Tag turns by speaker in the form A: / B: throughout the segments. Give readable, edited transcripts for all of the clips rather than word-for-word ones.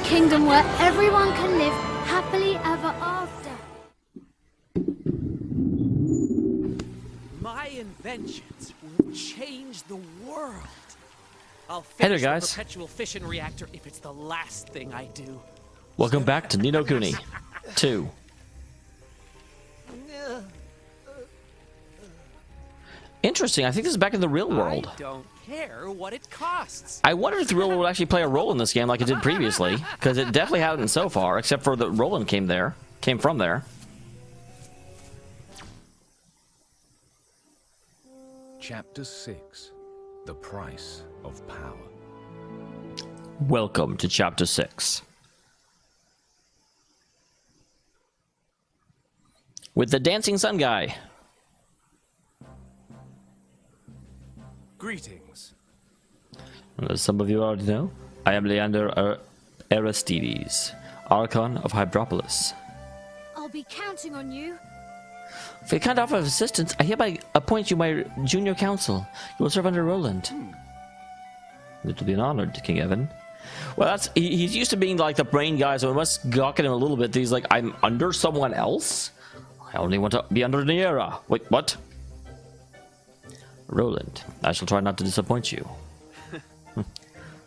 A: kingdom where everyone can live happily ever after.
B: My inventions will change the world. I'll
C: Hey there,
B: finish
C: guys.
B: the perpetual fission reactor if it's the last thing I do.
C: Welcome back to Ni no Kuni 2. Interesting, I think this is back in the real world.
B: I don't care what it costs.
C: I wonder if the real world would actually play a role in this game like it did previously, because it definitely hadn't so far, except for that Roland came from there.
D: Chapter 6. The Price of Power.
C: Welcome to Chapter 6. With the dancing sun guy.
D: Greetings.
C: As some of you already know, I am Leander Aristides, Archon of Hydropolis.
A: I'll be counting on you.
C: For your kind offer of assistance, I hereby appoint you my junior counsel. You will serve under Roland. It will be an honor, King Evan. Well, he's used to being like the brain guy, so it must gawk at him a little bit. He's like, I'm under someone else? I only want to be under Niera. Wait, what? Roland, I shall try not to disappoint you.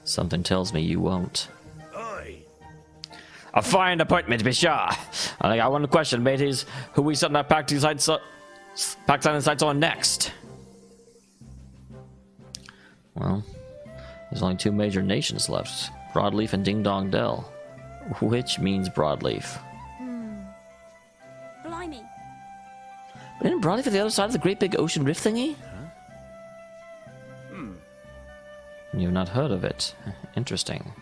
C: Something tells me you won't. A fine appointment, to be sure. I got one question, mateys. Who we setting our pact sign sights on next? Well, there's only two major nations left. Broadleaf and Ding Dong Dell. Which means Broadleaf.
A: Blimey.
C: But isn't Broadleaf at the other side of the great big ocean rift thingy? You've not heard of it. Interesting.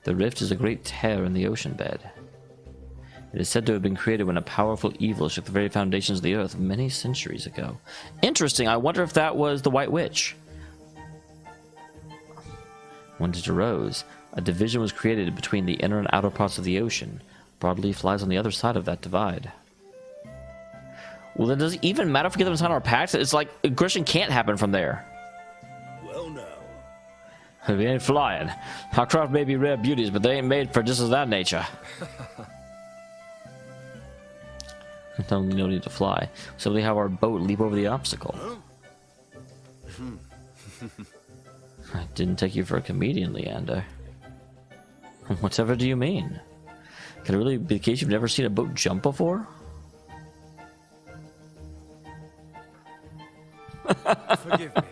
C: The rift is a great tear in the ocean bed. It is said to have been created when a powerful evil shook the very foundations of the earth many centuries ago. Interesting. I wonder if that was the White Witch. When it arose, a division was created between the inner and outer parts of the ocean. Broadleaf lies on the other side of that divide. Well, then does it even matter if we get them inside our pact? It's like aggression can't happen from there.
D: Well, no.
C: We ain't flying. Our craft may be rare beauties, but they ain't made for just as that nature. Don't no need to fly. Simply have our boat leap over the obstacle. I didn't take you for a comedian, Leander. Whatever do you mean? Can it really be the case you've never seen a boat jump before?
D: Forgive me.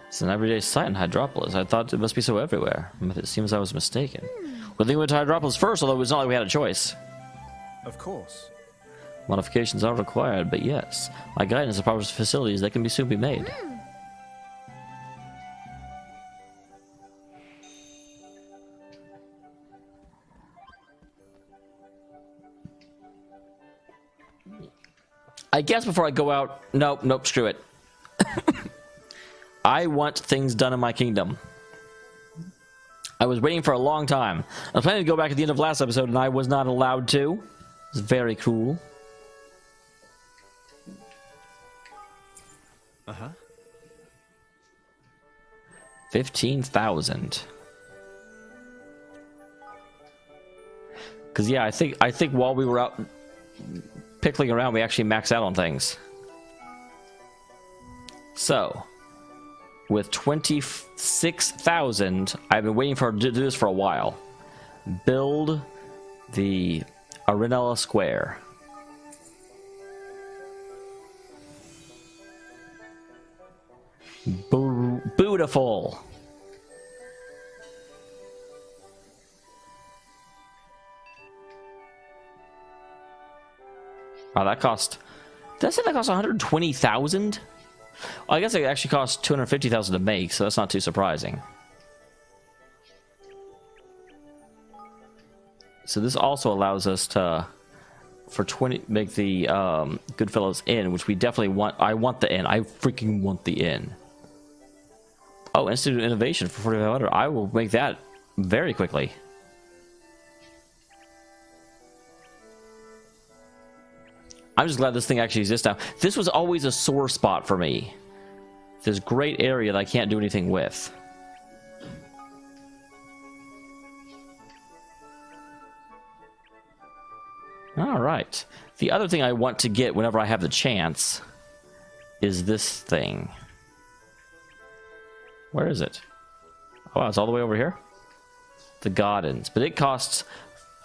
C: It's an everyday sight in Hydropolis. I thought it must be so everywhere, but it seems I was mistaken. Well, we went to Hydropolis first, although it was not like we had a choice.
D: Of course.
C: Modifications are required, but yes, my guidance of proper facilities they can soon be made. I guess before I go out, nope, screw it. I want things done in my kingdom. I was waiting for a long time. I was planning to go back at the end of last episode, and I was not allowed to. It's very cool. 15,000. Because yeah, I think while we were out pickling around, we actually maxed out on things. So, with 26,000, I've been waiting for to do this for a while. Build the Arenella Square. Beautiful. Oh, that cost. Did I say that cost 120,000? Well, I guess it actually cost 250,000 to make, so that's not too surprising. So this also allows us to, for 20, make the Goodfellows Inn, which we definitely want. I want the inn. I freaking want the inn. Oh, Institute of Innovation for 4,500. I will make that very quickly. I'm just glad this thing actually exists now. This was always a sore spot for me. This great area that I can't do anything with. All right. The other thing I want to get whenever I have the chance is this thing. Where is it? Oh, it's all the way over here. The Gardens, but it costs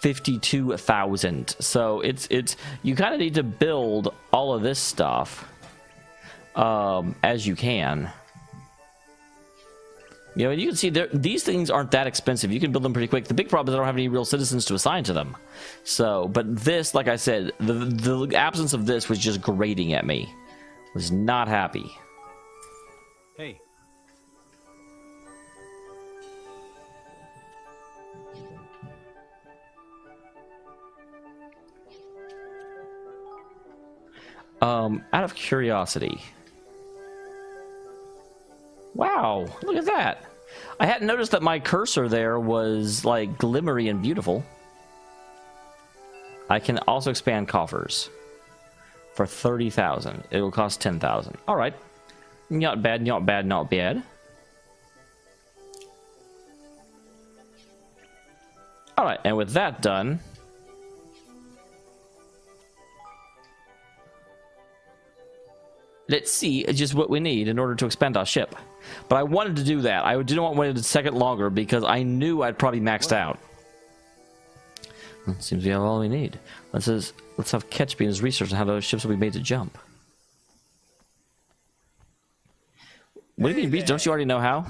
C: 52,000. So it's you kind of need to build all of this stuff as you can. You know, and you can see these things aren't that expensive. You can build them pretty quick. The big problem is I don't have any real citizens to assign to them. So, but this, like I said, the absence of this was just grating at me. Was not happy.
D: Hey.
C: Out of curiosity. Wow, look at that. I hadn't noticed that my cursor there was like glimmery and beautiful. I can also expand coffers for 30,000. It will cost 10,000. All right. Not bad, not bad, not bad. All right, and with that done, let's see just what we need in order to expand our ship. But I wanted to do that. I didn't want to wait a second longer because I knew I'd probably maxed out. Well, seems we have all we need. Let's have Ketch be in his research on how those ships will be made to jump. What do you mean, don't you already know how?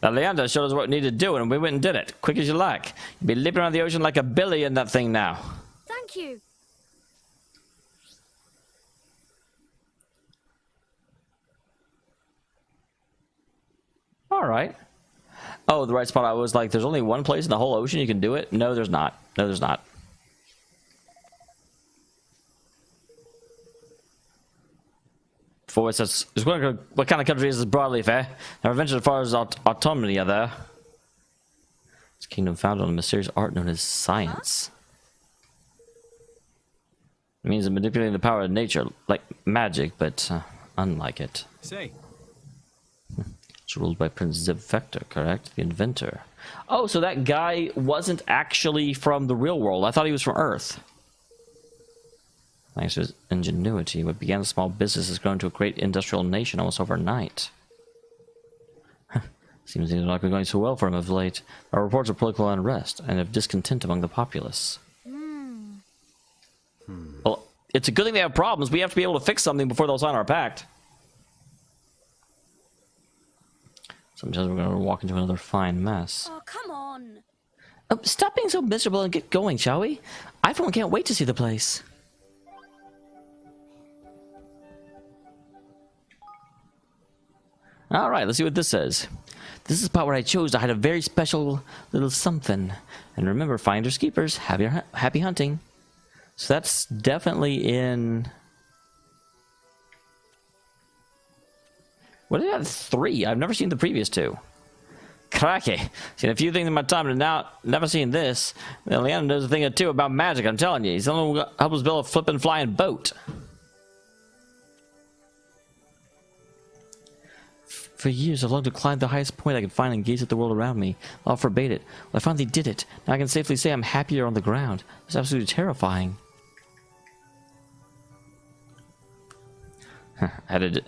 C: Now, Leander showed us what we needed to do, and we went and did it. Quick as you like. You'll be leaping around the ocean like a billy in that thing now.
A: Thank you.
C: All right. Oh, the right spot. I was like, there's only one place in the whole ocean you can do it? No, there's not. No, there's not. For it says, what kind of country is this broadleaf, eh? Never ventured as far as autonomy there. This kingdom founded on a mysterious art known as science. It means manipulating the power of nature, like magic, but unlike it.
D: Say.
C: It's ruled by Prince Zip Vector, correct? The inventor. Oh, so that guy wasn't actually from the real world. I thought he was from Earth. Thanks to his ingenuity, what began as a small business has grown to a great industrial nation almost overnight. Seems things have not been going so well for him of late. There are reports of political unrest and of discontent among the populace. Well, it's a good thing they have problems. We have to be able to fix something before they'll sign our pact. Sometimes we're going to walk into another fine mess.
A: Oh, come on.
C: Oh, stop being so miserable and get going, shall we? I, for one, can't wait to see the place. All right, let's see what this says. This is the spot where I chose to hide a very special little something. And remember, finders keepers, happy hunting. So that's definitely in... What is that? 3? I've never seen the previous 2. Cracky. Seen a few things in my time, and now never seen this. Well, Leander knows a thing or two about magic, I'm telling you. He's the one who helped us build a flippin' flying boat. For years, I've longed to climb the highest point I could find and gaze at the world around me. All forbade it. Well, I finally did it. Now I can safely say I'm happier on the ground. It's absolutely terrifying. Headed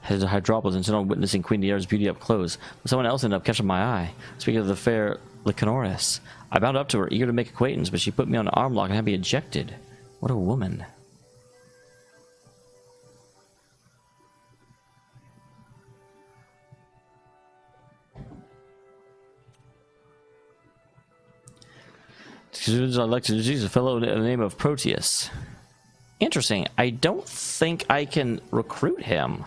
C: to Hydropolis and on witnessing Queen Niera's beauty up close, but someone else ended up catching my eye. Speaking of the fair Lyconoris, I bounded up to her, eager to make acquaintance, but she put me on an arm lock and had me ejected. What a woman. I'd like to introduce a fellow in the name of Proteus. Interesting. I don't think I can recruit him.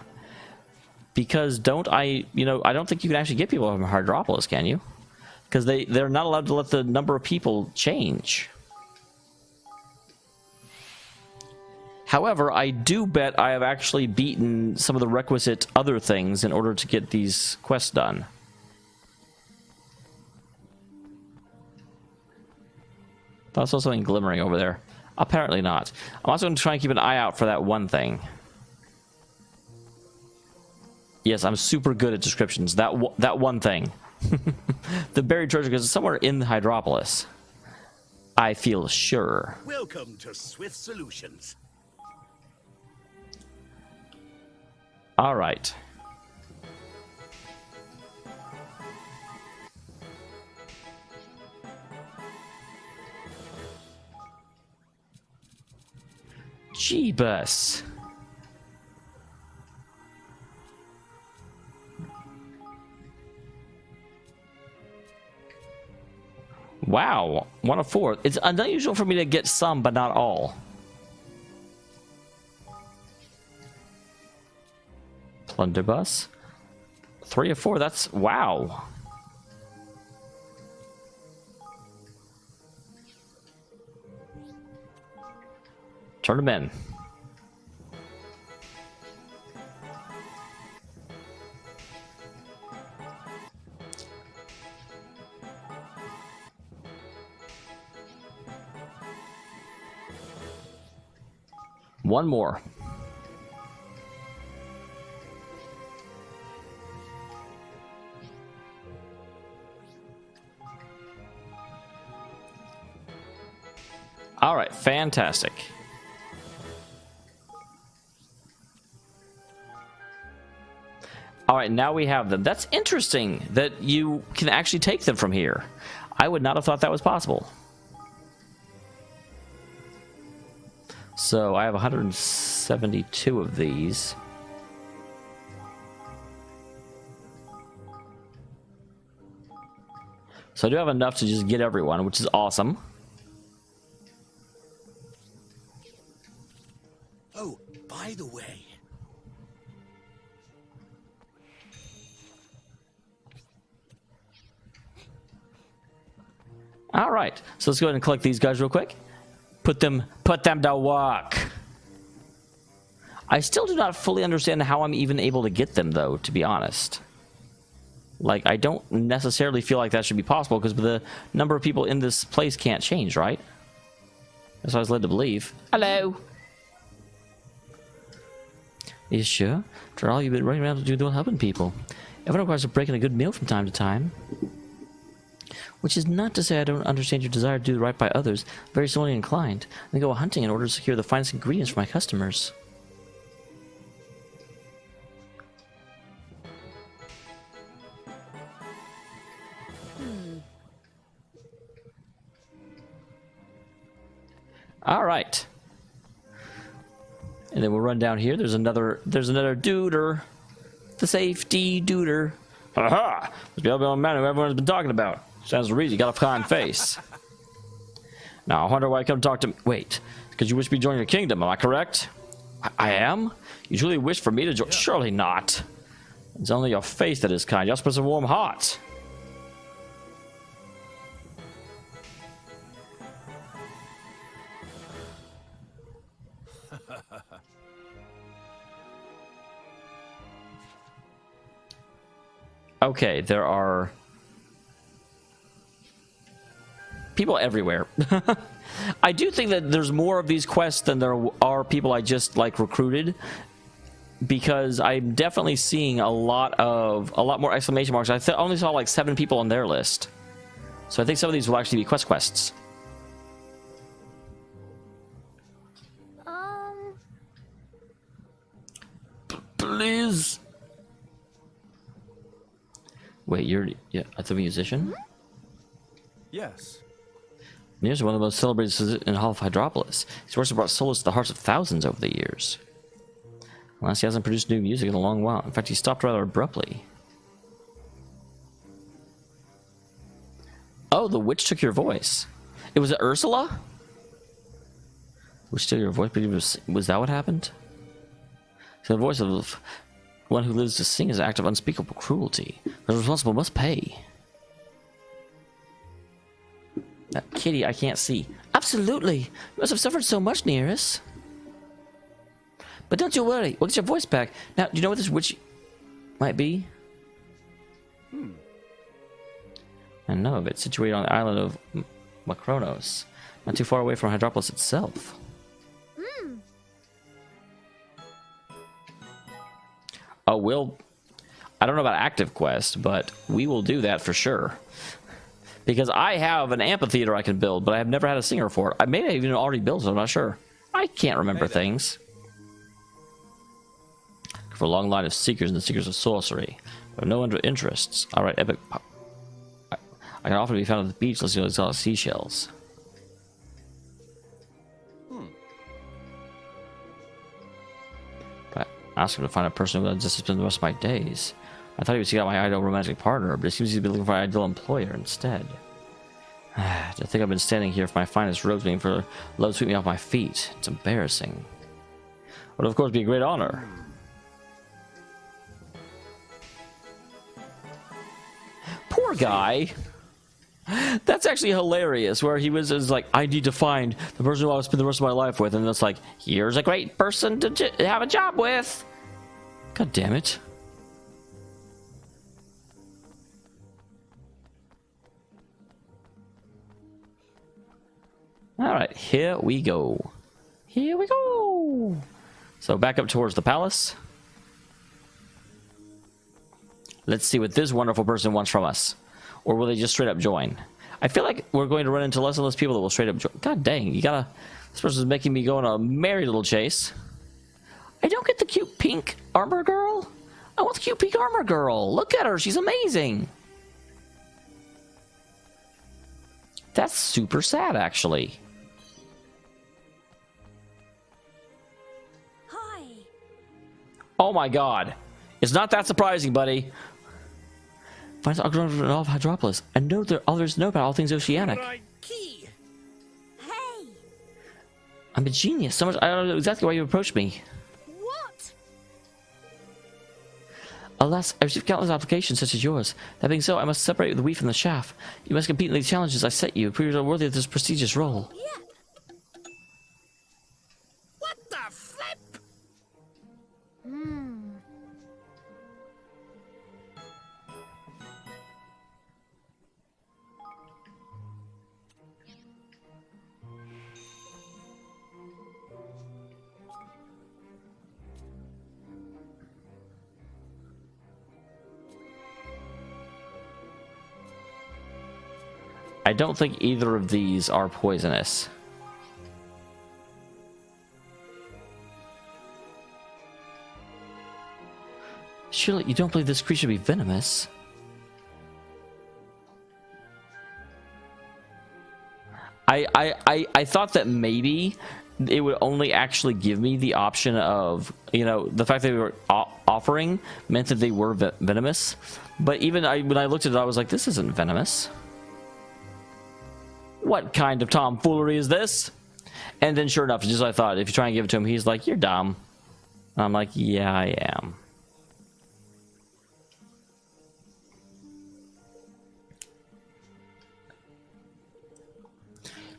C: Because I don't think you can actually get people from Hydropolis, can you? Because they're not allowed to let the number of people change. However, I do bet I have actually beaten some of the requisite other things in order to get these quests done. I saw something glimmering over there. Apparently not. I'm also going to try and keep an eye out for that one thing. Yes, I'm super good at descriptions. That one thing. The buried treasure, because it's somewhere in the Hydropolis. I feel sure.
E: Welcome to Swift Solutions.
C: All right. Jeebus. Wow, 1 of 4. It's unusual for me to get some, but not all. Plunderbuss. 3 of 4, that's... wow. Turn them in. One more. All right, fantastic. All right, now we have them. That's interesting that you can actually take them from here. I would not have thought that was possible. So I have 172 of these. So I do have enough to just get everyone, which is awesome.
E: Oh, by the way.
C: All right, so let's go ahead and collect these guys real quick. Put them to work. I still do not fully understand how I'm even able to get them, though, to be honest. Like, I don't necessarily feel like that should be possible, because the number of people in this place can't change, right? That's what I was led to believe. Hello! You sure? After all, you've been running around to do helping people. Everyone requires a break and a good meal from time to time. Which is not to say I don't understand your desire to do right by others. Very slowly inclined. I go hunting in order to secure the finest ingredients for my customers. All right. And then we'll run down here. There's another duder. The safety duder. Aha! Must be the old man who everyone's been talking about. Sounds the reason you got a kind face. Now, I wonder why you come talk to me. Wait, because you wish me to join your kingdom, am I correct? I am? You truly wish for me to join? Yeah. Surely not. It's only your face that is kind. You're supposed to warm heart. Okay, there are people everywhere. I do think that there's more of these quests than there are people I just like recruited, because I'm definitely seeing a lot more exclamation marks. I only saw like 7 people on their list, so I think some of these will actually be quests. Please. Wait, you're a musician?
D: Yes.
C: He's one of the most celebrated in all of Hydropolis. His works have brought solace to the hearts of thousands over the years. Alas, he hasn't produced new music in a long while. In fact, he stopped rather abruptly. Oh, the witch took your voice. It was Ursula? Witch took your voice, but was that what happened? So the voice of one who lives to sing is an act of unspeakable cruelty. The responsible must pay. Kitty, I can't see. Absolutely. You must have suffered so much, Nearest. But don't you worry. We'll get your voice back. Now, do you know what this witch might be? I know of it. Situated on the island of Macronos. Not too far away from Hydropolis itself. Oh, I don't know about active quest, but we will do that for sure. because I have an amphitheater I can build, but I have never had a singer for it. I may have even already built it, I'm not sure. I can't remember things. For a long line of seekers and the seekers of sorcery. But no interests. Alright, epic. I can often be found at the beach listening to exotic seashells. But I asked him to find a person who would just spend the rest of my days. I thought he would seek out my ideal romantic partner, but it seems he's been looking for an ideal employer instead. I think I've been standing here for my finest robes, waiting for love to sweep me off my feet. It's embarrassing. It would of course be a great honor. Poor guy. That's actually hilarious, where he was like, I need to find the person who I will spend the rest of my life with, and it's like, here's a great person to have a job with. God damn it. Alright, here we go. Here we go. So back up towards the palace. Let's see what this wonderful person wants from us. Or will they just straight up join? I feel like we're going to run into less and less people that will straight up join. God dang, you gotta... This person's making me go on a merry little chase. I don't get the cute pink armor girl. I want the cute pink armor girl. Look at her, she's amazing. That's super sad, actually.
A: Hi.
C: Oh my god. It's not that surprising, buddy. Finds of Hydropolis. I know there others know about all things oceanic.
E: Right key.
A: Hey.
C: I'm a genius. So much I don't know exactly why you approached me.
A: What?
C: Alas, I received countless applications such as yours. That being so, I must separate the wheat from the chaff. You must compete in the challenges I set you. Prove yourself worthy of this prestigious role.
A: Yeah.
E: What the flip?
C: I don't think either of these are poisonous. Surely you don't believe this creature to be venomous? I thought that maybe it would only actually give me the option of, you know, the fact that they were offering meant that they were venomous. But even when I looked at it, I was like, this isn't venomous. What kind of tomfoolery is this? And then sure enough, just as I thought, if you try and give it to him, he's like, you're dumb. And I'm like, yeah, I am.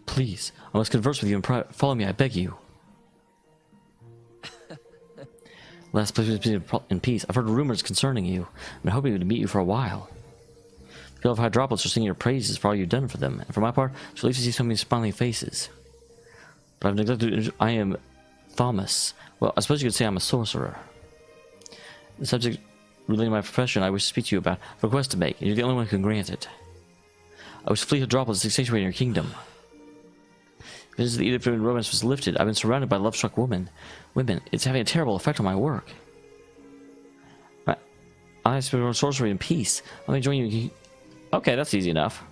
C: Please, I must converse with you and follow me, I beg you. Last place be in peace. I've heard rumors concerning you. I've been hoping to meet you for a while. The people of Hydropolis are singing your praises for all you've done for them, and for my part, it's relief to see so many smiling faces. But I've neglected. I am Thomas. Well, I suppose you could say I'm a sorcerer. The subject relating to my profession I wish to speak to you about, a request to make, and you're the only one who can grant it. I wish to flee Hydropolis to sanctuary in your kingdom. Since the edict of romance was lifted, I've been surrounded by love-struck women. It's having a terrible effect on my work. I speak sorcery and peace. Let me join you. Okay, that's easy enough.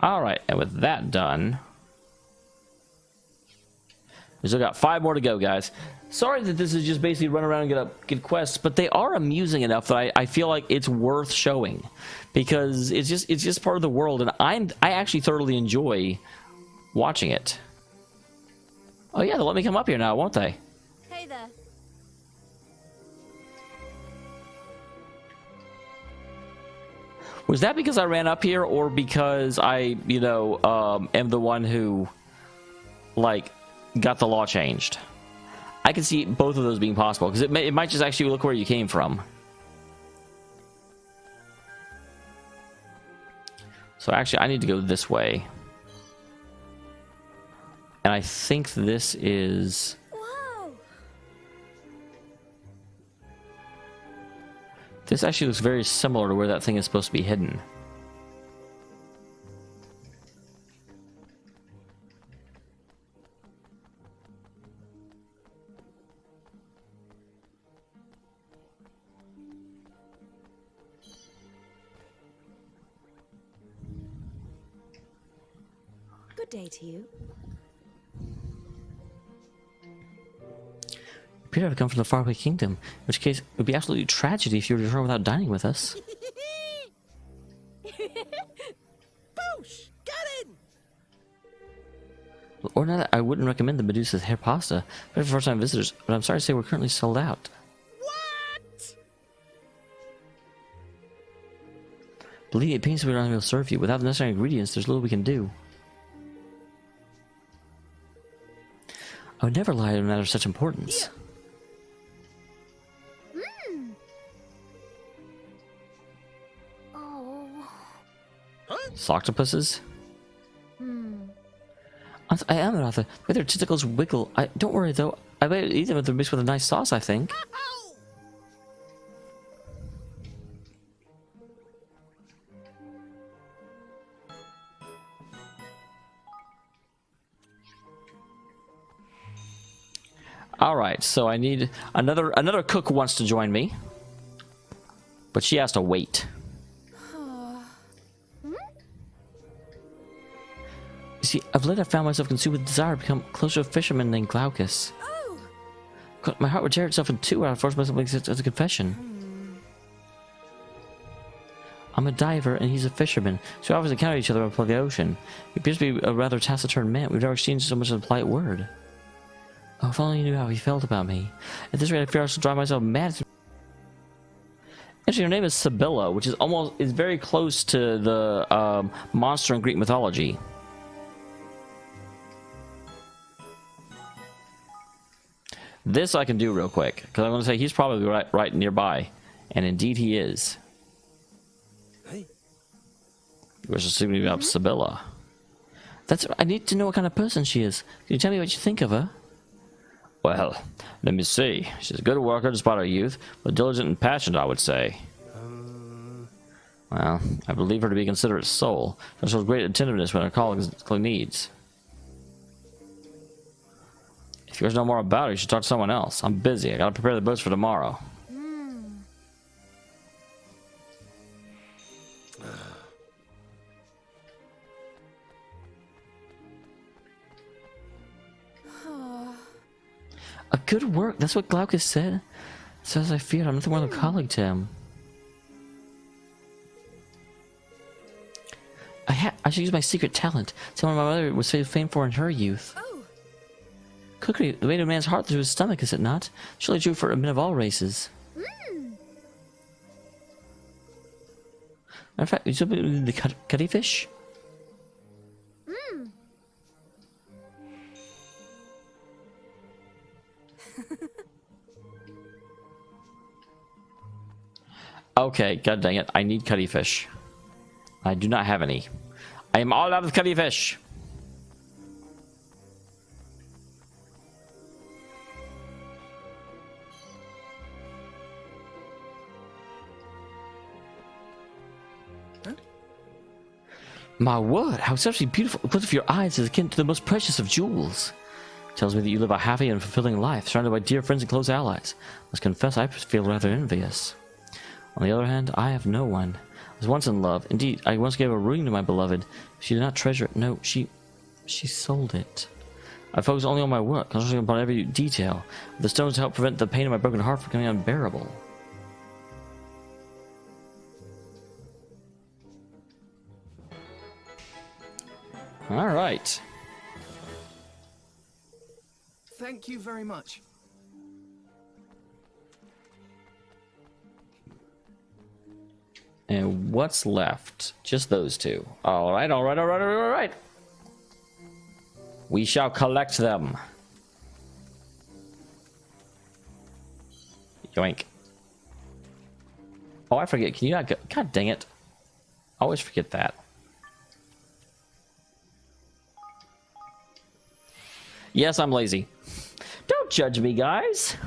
C: Alright, and with that done, we still got 5 more to go, guys. Sorry that this is just basically run around and get quests, but they are amusing enough that I feel like it's worth showing, because it's just part of the world, and I actually thoroughly enjoy watching it. Oh yeah, they'll let me come up here now, won't they?
A: Hey there.
C: Was that because I ran up here, or because I, you know, am the one who, like, got the law changed? I can see both of those being possible, because it might just actually look where you came from. So actually, I need to go this way. And I think this is... This actually looks very similar to where that thing is supposed to be hidden.
F: Good day to you.
C: Peter have come from the faraway kingdom, in which case it would be absolutely tragedy if you were to return without dining with us.
E: Boosh! Get in!
C: Well, ordinarily, I wouldn't recommend the Medusa's hair pasta for first-time visitors, but I'm sorry to say we're currently sold out.
E: What?
C: Believe me, it pains me we don't able to serve you. Without the necessary ingredients, there's little we can do. I would never lie on a matter of such importance.
A: Oh.
C: Octopuses? I am an author. The way their tentacles wiggle. Don't worry though. I bet eat them if they're mixed with a nice sauce, I think.
E: Ow!
C: Alright, so I need another cook wants to join me. But she has to wait. You see, of late I've found myself consumed with desire to become closer to a fisherman named Glaucus.
F: Oh,
C: My heart would tear itself in two when I forced myself to make it as a confession. I'm a diver and he's a fisherman, so we always encounter each other upon the ocean. He appears to be a rather taciturn man. We've never exchanged so much as a polite word. Oh, if only you knew how he felt about me. At this rate, I fear I shall drive myself mad. Actually, her name is Sibylla, which is very close to the monster in Greek mythology. This I can do real quick, because I'm going to say he's probably right nearby. And indeed he is.
D: Hey.
C: We're just assuming about Sibylla. I need to know what kind of person she is. Can you tell me what you think of her? Well, let me see. She's a good worker despite her youth, but diligent and passionate, I would say. Well, I believe her to be a considerate soul. She shows great attentiveness when her colleagues needs. If you wish to know more about her, you should talk to someone else. I'm busy. I gotta prepare the boats for tomorrow. A good work. That's what Glaucus said. So as I feared, I'm nothing more than a colleague to him. I should use my secret talent. Someone my mother was so famed for in her youth.
F: oh,
C: Cookery, the way to a man's heart through his stomach, is it not? Surely true for men of all races. Matter of fact, you still believe the cutty fish? Okay, god dang it. I need cutty fish. I do not have any. I am all out of cutty fish.
D: Huh?
C: My word, how exceptionally beautiful. The look of your eyes is akin to the most precious of jewels. Tells me that you live a happy and fulfilling life, surrounded by dear friends and close allies. Must confess, I feel rather envious. On the other hand, I have no one. I was once in love. Indeed, I once gave a ring to my beloved. She did not treasure it. No, she sold it. I focus only on my work, concentrating upon every detail. The stones help prevent the pain of my broken heart from becoming unbearable. All right.
D: Thank you very much.
C: And what's left? Just those two. All right, all right, all right, all right. We shall collect them. Yoink. Oh, I forget. Can you not go? God dang it. I always forget that. Yes, I'm lazy. Don't judge me, guys.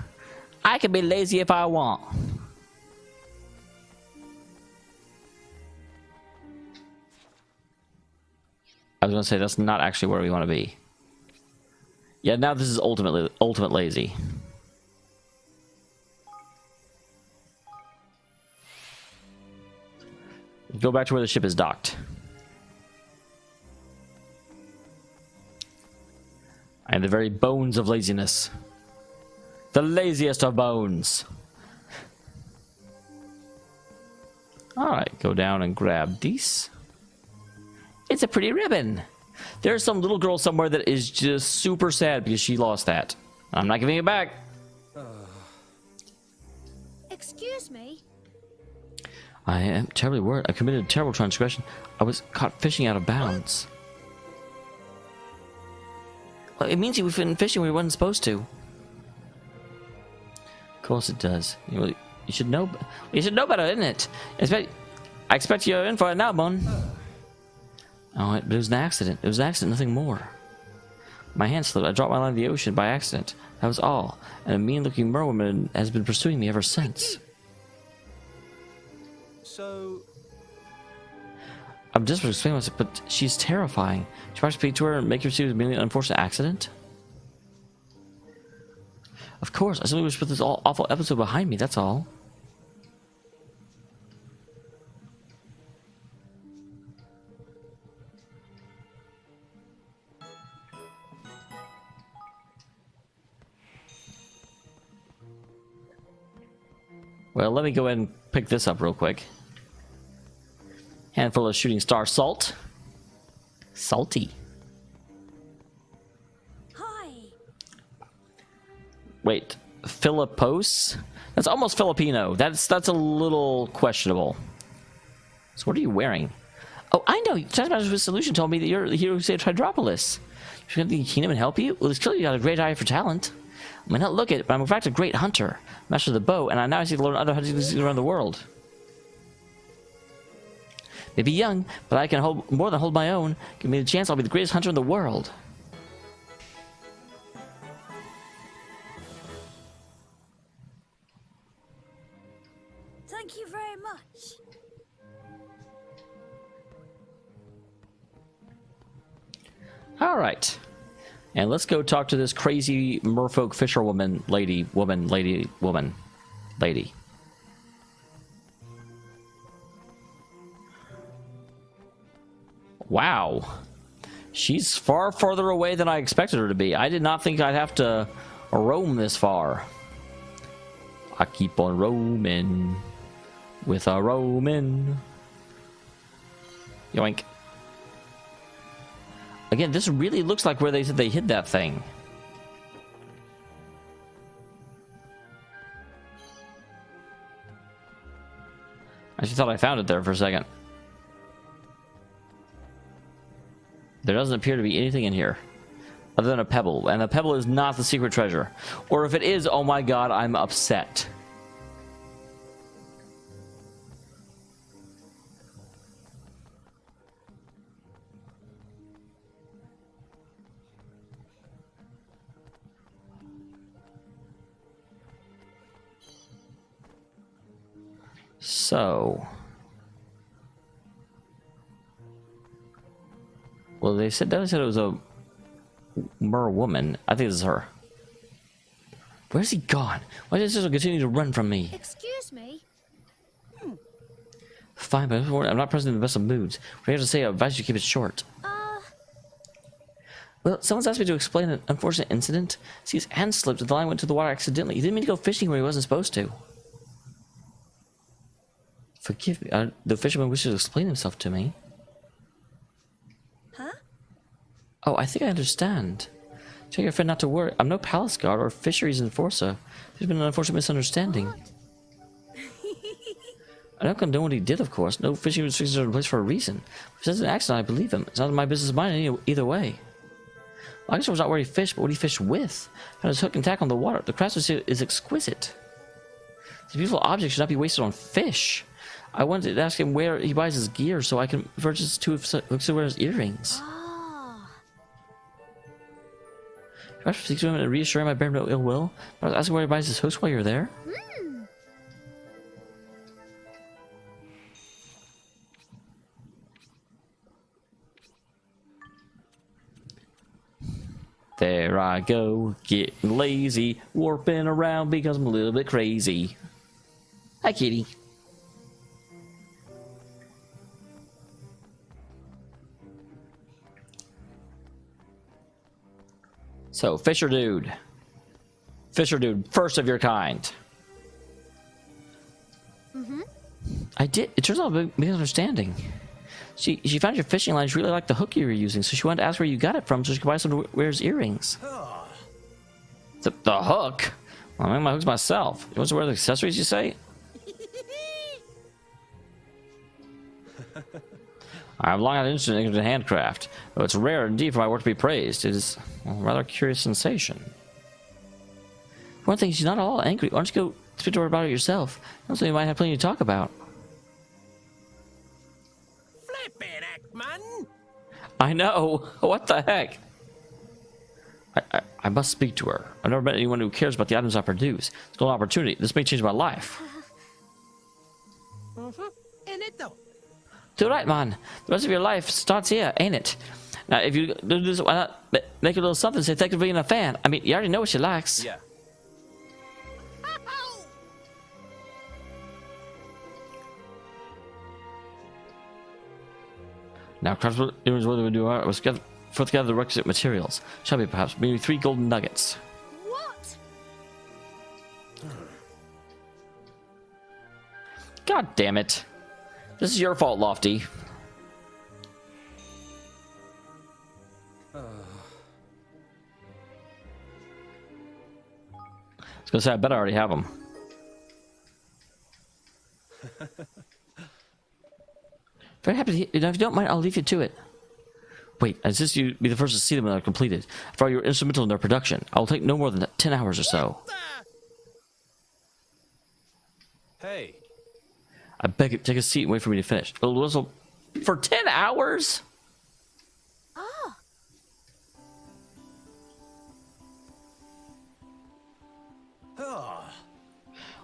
C: I can be lazy if I want. I was gonna say that's not actually where we want to be. Yeah, now this is ultimate lazy. Go back to where the ship is docked. And the very bones of laziness. The laziest of bones. Alright, go down and grab these. It's a pretty ribbon. There's some little girl somewhere that is just super sad because she lost that. I'm not giving it back.
A: Excuse me?
C: I am terribly worried. I committed a terrible transgression. I was caught fishing out of bounds. Well, it means you've been fishing where you wasn't supposed to. Of course it does. You should know. You should know better, isn't it? I expect you're in for it now, Bon. Oh, but it was an accident. It was an accident, nothing more. My hand slipped. I dropped my line in the ocean by accident. That was all. And a mean-looking merwoman has been pursuing me ever since.
D: So...
C: I'm desperate to explain myself, but she's terrifying. Should I speak to her and make her see it was merely an unfortunate accident? Of course, I simply wish to put this awful episode behind me, that's all. Well, let me go ahead and pick this up real quick. Handful of shooting star salt. Salty.
F: Hi.
C: Wait, Filipos? That's almost Filipino. That's a little questionable. So what are you wearing? Oh, I know. Taskmaster's solution told me that you're the hero who saved Hydropolis. You're going to the kingdom and help you? Well, it's clearly you got a great eye for talent. I may not look it, but I'm in fact a great hunter, master of the bow, and I now seek to learn other hunting around the world. Maybe young, but I can hold more than hold my own. Give me the chance, I'll be the greatest hunter in the world.
F: Thank you very much.
C: All right. And let's go talk to this crazy merfolk fisherwoman lady. Wow. She's far further away than I expected her to be. I did not think I'd have to roam this far. I keep on roaming with a roaming. Yoink. Again, this really looks like where they said they hid that thing. I actually thought I found it there for a second. There doesn't appear to be anything in here other than a pebble, and the pebble is not the secret treasure. Or if it is, oh my god, I'm upset. So, well, they said it was a mer woman. I think this is her. Where's he gone? Why does this continue to run from me?
A: Excuse me?
C: Fine, but I'm not present in the best of moods. What do you have to say? I advise you keep it short. Well, someone's asked me to explain an unfortunate incident. See, his hand slipped and the line went to the water accidentally. He didn't mean to go fishing where he wasn't supposed to. Forgive me. The fisherman wishes to explain himself to me.
F: Huh?
C: Oh, I think I understand. Tell your friend not to worry. I'm no palace guard or fisheries enforcer. There's been an unfortunate misunderstanding.
A: What?
C: I don't condone what he did, of course. No fishing restrictions are in place for a reason. If he says an accident, I believe him. It's not in my business of mine either way. Well, I guess it was not where he fished, but what he fished with. Found his hook and tack on the water. The craftsmanship is exquisite. This beautiful object should not be wasted on fish. I wanted to ask him where he buys his gear so I can purchase 2 hooks to wear his earrings.
A: Ah.
C: If I should speak to him and reassure him I bear no ill will, but I was asking where he buys his hooks while you're there. There I go, getting lazy, warping around because I'm a little bit crazy. Hi, kitty. So, Fisher Dude. Fisher Dude, first of your kind. I did. It turns out a big misunderstanding. She found your fishing line. She really liked the hook you were using, so she wanted to ask where you got it from so she could buy some to wear as earrings. The hook? Well, I make my hooks myself. You want to wear the accessories, you say? I've long had an interest in handcraft, though it's rare indeed for my work to be praised. It is a rather curious sensation. One thing, she's not at all angry. Why don't you go speak to her about it yourself? That's something you might have plenty to talk about.
E: Flippin' heck, man!
C: I know. What the heck? I must speak to her. I've never met anyone who cares about the items I produce. It's an opportunity. This may change my life.
E: In it though.
C: Too right, man. The rest of your life starts here, ain't it? Now, if you do this, why not make a little something? Say thank you for being a fan. I mean, you already know what she likes.
D: Yeah.
C: Now, craftsman, whether we do art, was put together the requisite materials. Shall be perhaps maybe 3 golden nuggets.
A: What?
C: God damn it! This is your fault, Lofty. I was gonna say I bet I already have them. Very happy to hear. If you don't mind, I'll leave you to it. Wait, I insist you be the first to see them when they're completed. After all, you're instrumental in their production. I will take no more than 10 hours or so.
D: Hey.
C: I beg you, take a seat and wait for me to finish. For 10 hours?
A: Ah.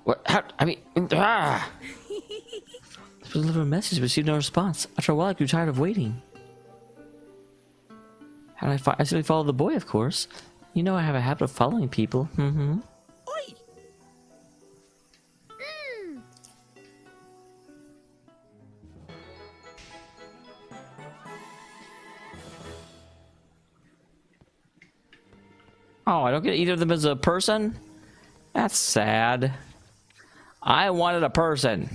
C: What? How? I mean, ah! I delivered a message, but received no response. After a while, I grew tired of waiting. How did I simply followed the boy, of course. You know I have a habit of following people. Mm-hmm.
E: Oi!
C: Oh, I don't get either of them as a person? That's sad. I wanted a person.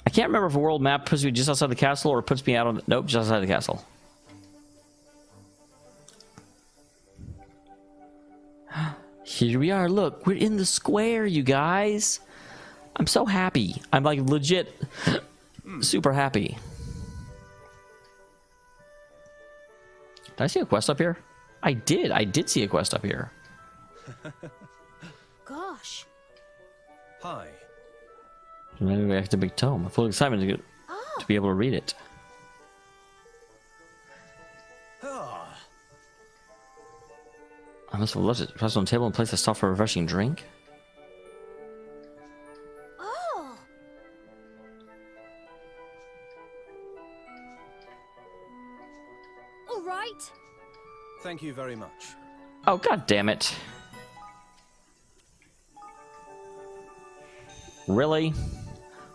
C: I can't remember if a world map puts me just outside the castle or puts me out on... Nope, just outside the castle. Here we are. Look, we're in the square, you guys. I'm so happy. I'm like legit super happy. Did I see a quest up here? I did see a quest up here.
A: Gosh.
D: Hi.
C: Maybe I have to big tome. I'm full of excitement to be able to read it. I must have left it pressed on the table and placed a soft for a refreshing drink.
A: Oh. All right.
D: Thank you very much.
C: Oh, god damn it. Really?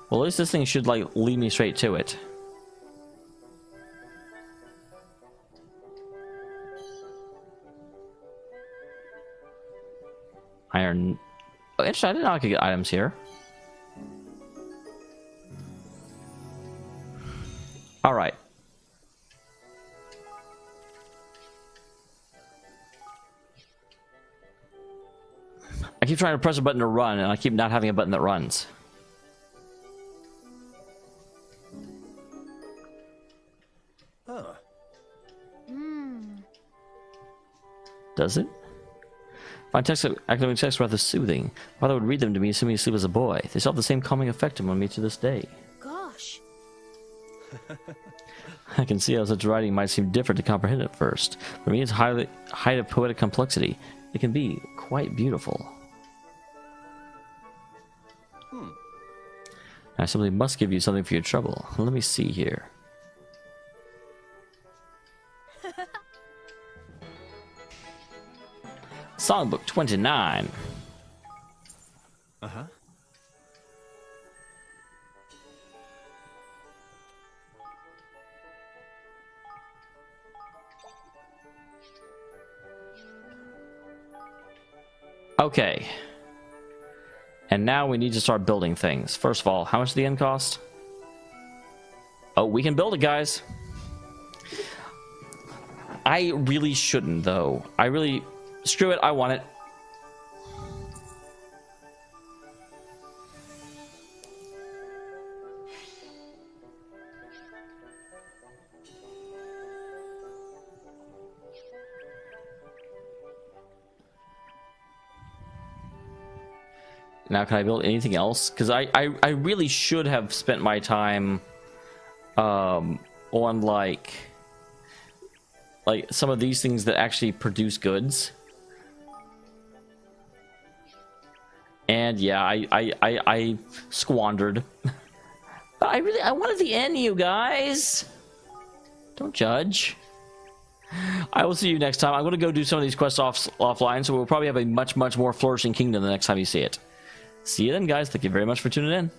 C: Well, at least this thing should, like, lead me straight to it. Iron... Oh, interesting. I didn't know I could get items here. Alright. I keep trying to press a button to run, and I keep not having a button that runs.
D: Huh.
C: Does it? Find academic texts rather soothing. Father would read them to me assuming he sleep as a boy. They still have the same calming effect on me to this day.
A: Gosh.
C: I can see how such writing might seem different to comprehend at first. For me, it's height of poetic complexity. It can be quite beautiful. I simply must give you something for your trouble. Let me see here. Songbook 29.
D: Uh-huh.
C: Okay. And now we need to start building things. First of all, how much does the end cost? Oh, we can build it, guys. I really shouldn't, though. I really... Screw it, I want it. Now, can I build anything else? Because I really should have spent my time on like some of these things that actually produce goods. And yeah, I squandered. But I wanted the end, you guys. Don't judge. I will see you next time. I'm going to go do some of these quests offline, so we'll probably have a much more flourishing kingdom the next time you see it. See you then, guys. Thank you very much for tuning in.